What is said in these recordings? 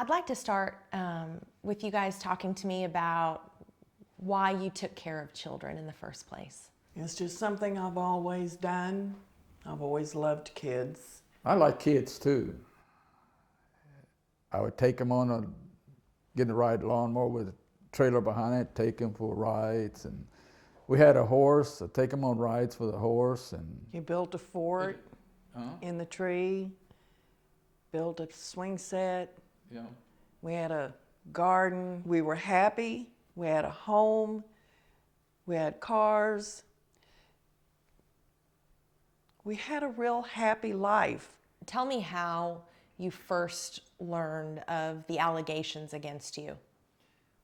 I'd like to start with you guys talking to me about why you took care of children in the first place. It's just something I've always done. I've always loved kids. I like kids too. I would take them get the ride lawnmower with a trailer behind it, take them for rides, and we had a horse. I'd take them on rides with a horse, and You built a fort in the tree, built a swing set. yeah. We had a garden. We were happy. We had a home. We had cars. We had a real happy life. Tell me how you first learned of the allegations against you.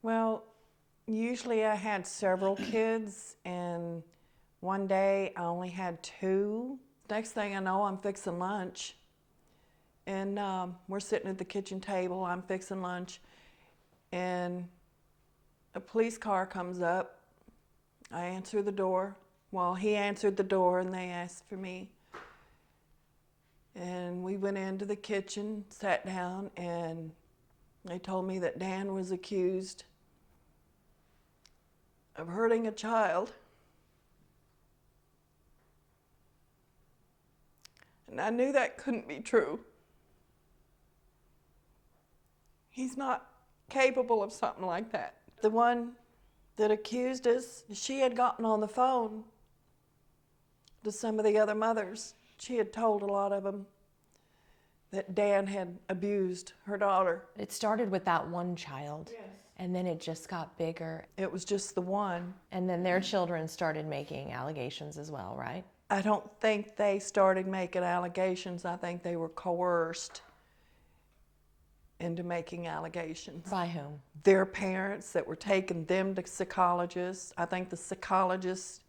Well, usually I had several kids, and one day I only had 2. Next thing I know, I'm fixing lunch. And we're sitting at the kitchen table, I'm fixing lunch, and a police car comes up. I answer the door. Well, he answered the door and they asked for me. And we went into the kitchen, sat down, and they told me that Dan was accused of hurting a child. And I knew that couldn't be true. He's not capable of something like that. The one that accused us, she had gotten on the phone to some of the other mothers. She had told a lot of them that Dan had abused her daughter. It started with that one child, Yes. and then it just got bigger, It was just the one. and then their children started making allegations as well, right? I don't think they started making allegations. I think they were coerced into making allegations. By whom? Their parents that were taking them to psychologists. I think the psychologists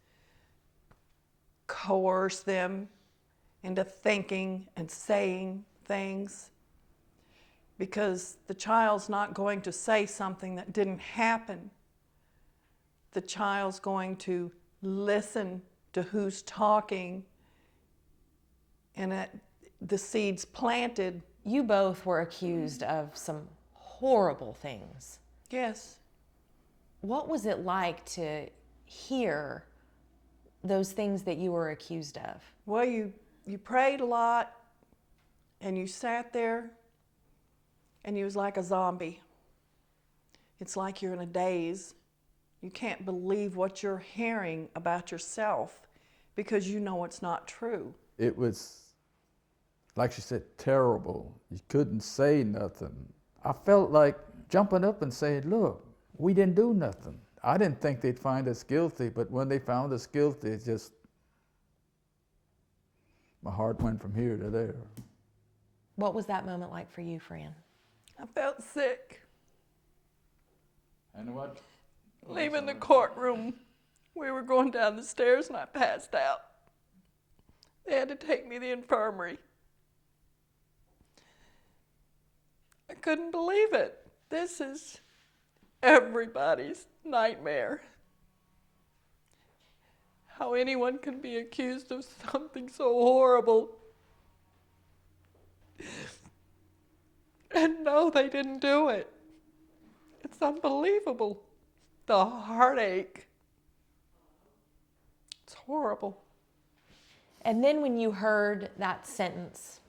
coerced them into thinking and saying things, because the child's not going to say something that didn't happen. The child's going to listen to who's talking, and the seed's planted. You both were accused of some horrible things. Yes. What was it like to hear those things that you were accused of? Well, you prayed a lot, and you sat there, and you was like a zombie. It's like you're in a daze. You can't believe what you're hearing about yourself because you know it's not true. It was, like she said, terrible. You couldn't say nothing. I felt like jumping up and saying, look, we didn't do nothing. I didn't think they'd find us guilty, but when they found us guilty, it just, my heart went from here to there. What was that moment like for you, Fran? I felt sick. And what? Leaving the courtroom, we were going down the stairs and I passed out. They had to take me to the infirmary. I couldn't believe it. This is everybody's nightmare. How anyone can be accused of something so horrible and no, they didn't do it. It's unbelievable. The heartache. It's horrible. And then when you heard that sentence,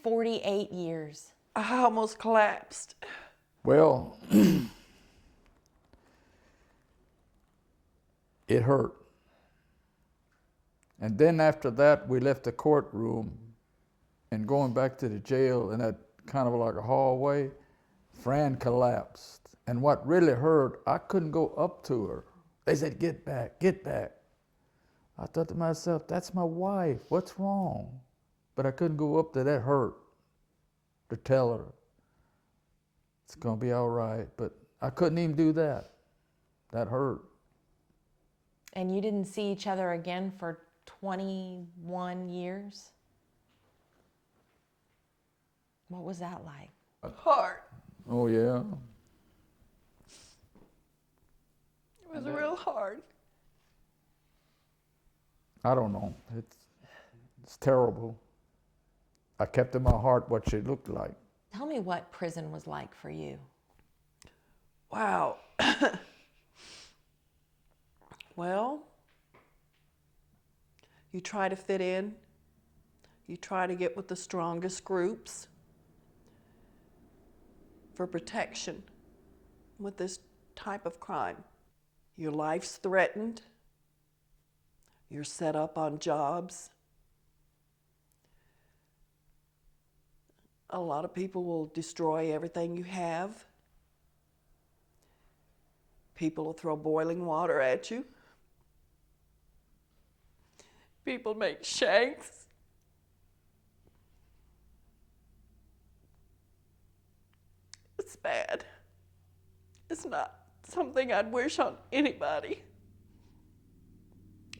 48 years. I almost collapsed. Well, it hurt. And then after that, we left the courtroom, and going back to the jail in that kind of like a hallway, Fran collapsed. And what really hurt, I couldn't go up to her. They said, get back, get back. I thought to myself, that's my wife, what's wrong? But I couldn't go up to that hurt to tell her it's gonna be all right. But I couldn't even do that. That hurt. And you didn't see each other again for 21 years? What was that like? Hard. Oh yeah. It was real hard. I don't know. It's terrible. I kept in my heart what she looked like. Tell me what prison was like for you. Wow. Well, you try to fit in. You try to get with the strongest groups for protection with this type of crime. Your life's threatened. You're set up on jobs. A lot of people will destroy everything you have. People will throw boiling water at you. People make shanks. It's bad. It's not something I'd wish on anybody,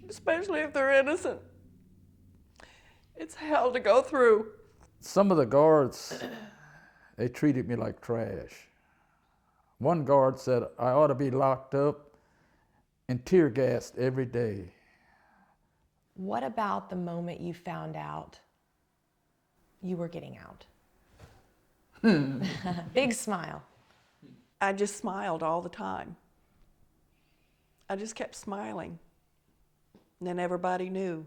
especially if they're innocent. It's hell to go through. Some of the guards, they treated me like trash. One guard said I ought to be locked up and tear gassed every day. What about the moment you found out you were getting out? Big smile. I just smiled all the time. I just kept smiling. And then everybody knew.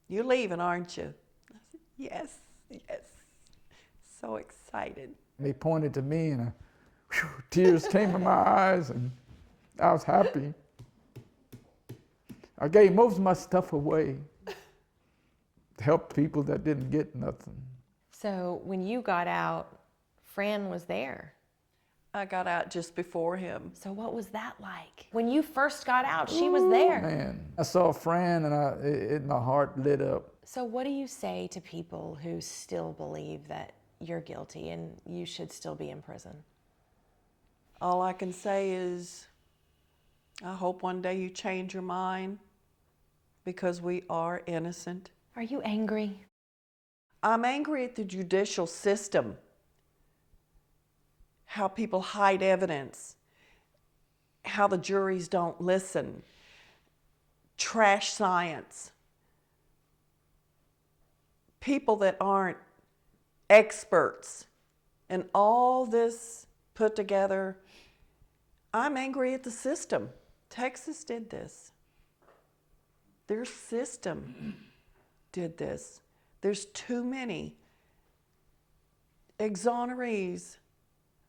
You're leaving, aren't you? I said, yes, yes. So excited. They pointed to me and tears came to my eyes and I was happy. I gave most of my stuff away to help people that didn't get nothing. So when you got out, Fran was there. I got out just before him. So what was that like? When you first got out, she was there. Man, I saw Fran and my heart lit up. So what do you say to people who still believe that you're guilty and you should still be in prison? All I can say is, I hope one day you change your mind, because we are innocent. Are you angry? I'm angry at the judicial system. How people hide evidence, how the juries don't listen, trash science, people that aren't experts, and all this put together. I'm angry at the system. Texas did this. Their system did this. There's too many exonerees.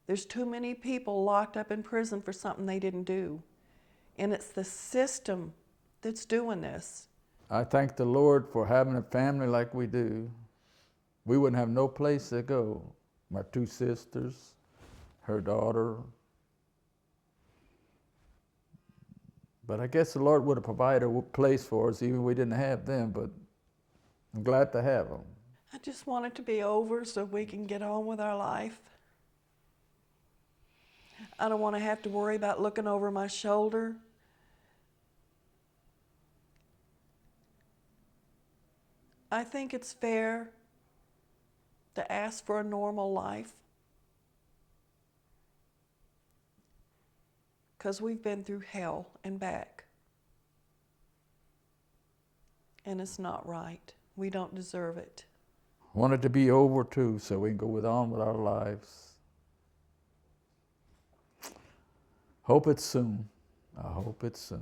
There's too many people locked up in prison for something they didn't do. And it's the system that's doing this. I thank the Lord for having a family like we do. We wouldn't have no place to go. My two sisters, her daughter. But I guess the Lord would have provided a place for us even if we didn't have them, but I'm glad to have them. I just want it to be over so we can get on with our life. I don't want to have to worry about looking over my shoulder. I think it's fair to ask for a normal life, because we've been through hell and back. And it's not right. We don't deserve it. I want it to be over too so we can go on with our lives. Hope it's soon. I hope it's soon.